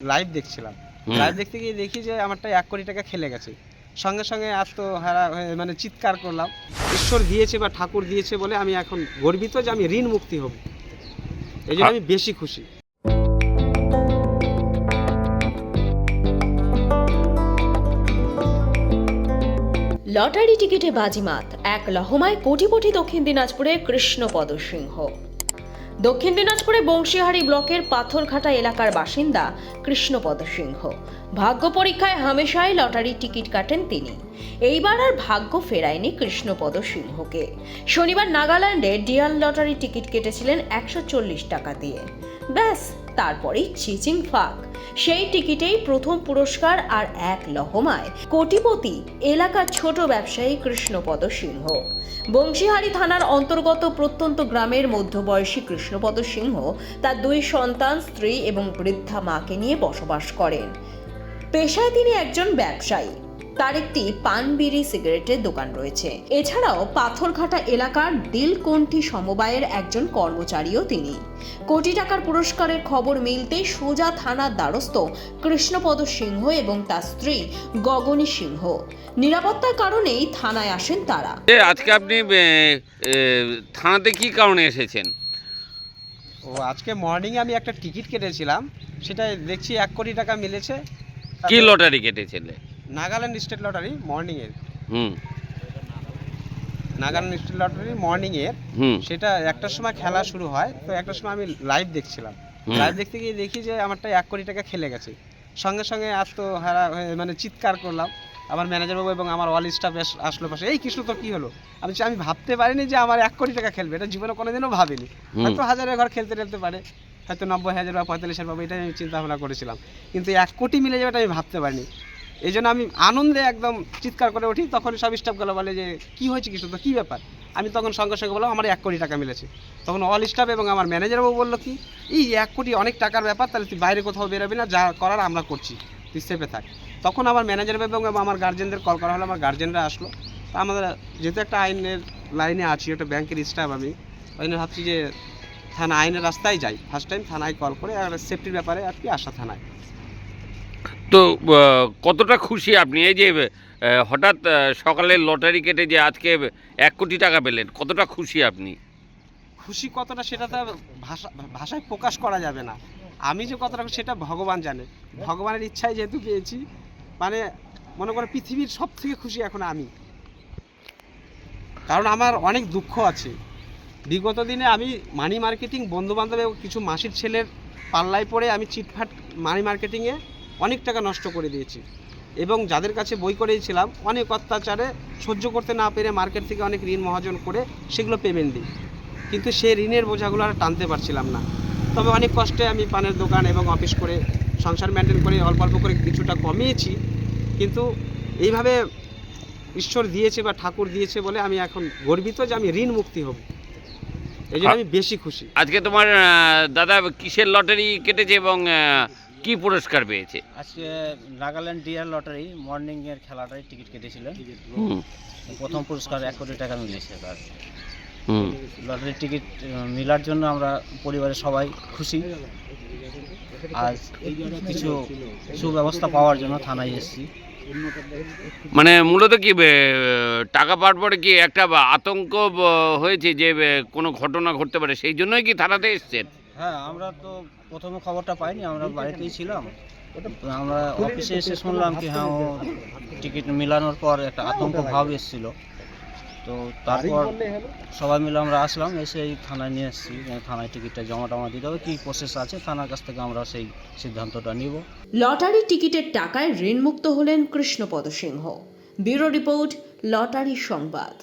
Live দেখছিলাম। Live দেখতে গিয়ে দেখি যে আমারটা ১ কোটি টাকা খেলে গেছে। সঙ্গে, সঙ্গে আত্মহারা হয়ে মানে চিৎকার করলাম। ঈশ্বর দিয়েছে বা ঠাকুর দিয়েছে বলে আমি এখন গর্বিত যে আমি ঋণ মুক্তি হব। এইজন্য আমি বেশি খুশি। লটারি টিকিটে বাজিমাত, এক লহমায় কোটিপতি দক্ষিণ দিনাজপুরের কৃষ্ণপদ সিংহ। দক্ষিণ দিনাজপুরে বংশীহারি ব্লকের পাথরঘাটা এলাকার বাসিন্দা কৃষ্ণপদ সিংহ ভাগ্য পরীক্ষায় হামেশাই লটারি টিকিট কাটেন তিনি। এইবার আর ভাগ্য ফেরায়নি কৃষ্ণপদ সিংহকে। শনিবার নাগাল্যান্ডে ডিয়াল লটারি টিকিট কেটেছিলেন ১৪০ টাকা দিয়ে। ব্যাস, তারপরেই চিচিং ফাঁক। সেই টিকিটেই প্রথম পুরস্কার আর এক লহমায় কোটিপতি এলাকার ছোট ব্যবসায়ী কৃষ্ণপদ সিংহ। বংশীহারি থানার অন্তর্গত প্রত্যন্ত গ্রামের মধ্যবয়সী কৃষ্ণপদ সিংহ তার ২ সন্তান, স্ত্রী এবং বৃদ্ধা মাকে নিয়ে বসবাস করেন। পেশায় তিনি একজন ব্যবসায়ী। তার একটি পান, বিড়ি, সিগারেটের দোকান রয়েছে। এছাড়াও পাথরঘাটা এলাকার দিলকণ্ঠী সমবায়ের একজন কর্মচারীও তিনি। কোটি টাকার পুরস্কারের খবর মিলতেই সোজা থানার দ্বারস্থ কৃষ্ণপদ সিংহ এবং তার স্ত্রী গগনী সিংহ। নিরাপত্তার কারণেই থানায় আসেন তারা। আজকে আপনি থানাতে কি কারণে এসেছেন? আজকে মর্নিংয়ে আমি একটা টিকিট কেটেছিলাম, সেটা দেখছি ১ কোটি টাকা মিলেছে। কি লটারি কেটেছিলে? নাগাল্যান্ড স্টেট লটারি মর্নিংয়ের। নাগাল্যান্ড স্টেট লটারি মর্নিংয়ের। সেটা একটার সময় খেলা শুরু হয়, তো একটার সময় আমি লাইভ দেখছিলাম। লাইভ দেখতে গিয়ে দেখি যে আমারটা ১ কোটি টাকা খেলে গেছে। সঙ্গে, সঙ্গে আত্মহারা হয়ে মানে চিৎকার করলাম। আমার ম্যানেজার বাবু এবং আমার অল স্টাফ আসলো পাশে, এই কৃষ্ণ তো কী হলো? আমি ভাবতে পারিনি যে আমার ১ কোটি টাকা খেলবে, এটা জীবনে কোনোদিনও ভাবিনি। হয়তো হাজারের ঘর খেলতে পারে, হয়তো ৯০,০০০ বা ৪৫,০০০ পাবো, এটাই আমি চিন্তা ভাবনা করেছিলাম। কিন্তু ১ কোটি মিলে যাবে এটা আমি ভাবতে পারিনি। এই জন্য আমি আনন্দে একদম চিৎকার করে উঠি। তখন সব স্টাফগুলো বলে যে কী হয়েছে, কৃষ্ণ তো কী ব্যাপার? আমি তখন সঙ্গে সঙ্গে বললাম আমার ১ কোটি টাকা মিলেছে। তখন অল স্টাফ এবং আমার ম্যানেজার বাবু বললো কি, এই ১ কোটি অনেক টাকার ব্যাপার, তাহলে তুই বাইরে কোথাও বেরোবি না, যা করার আমরা করছি, তুই সেফে থাক। তখন আমার ম্যানেজার বাবু এবং আমার গার্জেনদের কল করা হলো। আমার গার্জেনরা আসলো। তা আমাদের যেহেতু একটা আইনের লাইনে আছি, একটা ব্যাংকের স্টাফ আমি, ওই জন্য ভাবছি যে থানা আইনের রাস্তায় যাই। ফার্স্ট টাইম থানায় কল করে আর সেফটির ব্যাপারে আর কি আসা থানায়। তো কতটা খুশি আপনি এই যে হঠাৎ সকালে লটারি কেটে যে আজকে ১ কোটি টাকা পেলেন, কতটা খুশি আপনি? খুশি কতটা সেটা তো ভাষায় প্রকাশ করা যাবে না। আমি যে কতটা সেটা ভগবান জানে। ভগবানের ইচ্ছায় যেহেতু পেয়েছি, মানে মনে করে পৃথিবীর সব থেকে খুশি এখন আমি। কারণ আমার অনেক দুঃখ আছে। বিগত দিনে আমি মানি মার্কেটিং, বন্ধুবান্ধব এবং কিছু মাসির ছেলের পাল্লায় পড়ে আমি চিটফাট মানি মার্কেটিংয়ে অনেক টাকা নষ্ট করে দিয়েছি। এবং যাদের কাছে বই করেছিলাম, অনেক অত্যাচারে সহ্য করতে না পেরে মার্কেট থেকে অনেক ঋণ মহাজন করে সেগুলো পেমেন্ট দিই। কিন্তু সেই ঋণের বোঝাগুলো আর টানতে পারছিলাম না। তবে অনেক কষ্টে আমি পানের দোকান এবং অফিস করে সংসার মেনটেন করে অল্প অল্প করে কিছুটা কমিয়েছি। কিন্তু এইভাবে ঈশ্বর দিয়েছে বা ঠাকুর দিয়েছে বলে আমি এখন গর্বিত যে আমি ঋণ মুক্তি হব। এই জন্য আমি বেশি খুশি। আজকে তোমার দাদা কিসের লটারি কেটেছে এবং কি পুরস্কার পেয়েছে? আজকে নাগাল্যান্ড ডিয়াল লটারি মর্নিংয়ের খেলাটায় টিকিট কেটেছিলেন। প্রথম পুরস্কার ১ কোটি টাকা মিলেছে তার। লটারির টিকিট মিলার জন্য আমরা পরিবারের সবাই খুশি। আজ কিছু সুব্যবস্থা পাওয়ার জন্য থানায় এসেছি। মানে মূলত কি টাকা পাওয়ার পরে কি একটা আতঙ্ক হয়েছে যে কোনো ঘটনা ঘটতে পারে, সেই জন্যই কি থানাতে এসেছেন? হ্যাঁ, আমরা তো প্রথমে খবরটা পাইনি, আমরা বাড়িতেই ছিলাম। আমরা অফিসে এসে শুনলাম কি হ্যাঁ, ও টিকিট মিলানোর পর একটা আতঙ্ক ভাব এসেছিল। তো তারপর সবাই মিলে আমরা আসলাম, এসে এই থানায় নিয়ে এসেছি। থানায় টিকিটটা জমা দিতে হবে, কী প্রসেস আছে থানার কাছ থেকে আমরা সেই সিদ্ধান্তটা নিব। লটারি টিকিটের টাকায় ঋণমুক্ত হলেন কৃষ্ণপদ সিংহ। ব্যুরো রিপোর্ট, লটারি সংবাদ।